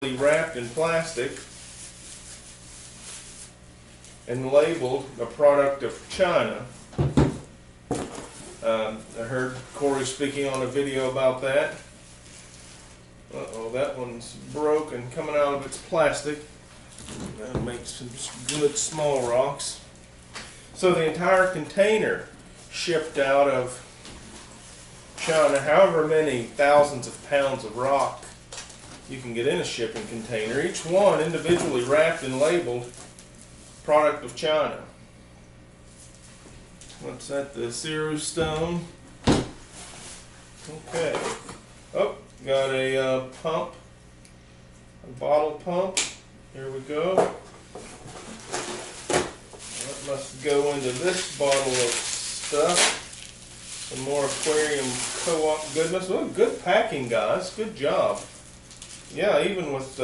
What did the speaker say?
wrapped in plastic and labeled a product of China. I heard Corey speaking on a video about that. Uh-oh, that one's broken, coming out of its plastic. That'll make some good small rocks. So the entire container shipped out of China, however many thousands of pounds of rock you can get in a shipping container, each one individually wrapped and labeled product of China. What's that, the Zero Stone? Okay. Oh, got a pump, a bottle pump. Here we go. That must go into this bottle of stuff. Some more Aquarium Co-op goodness. Oh, good packing, guys. Good job. Yeah, even with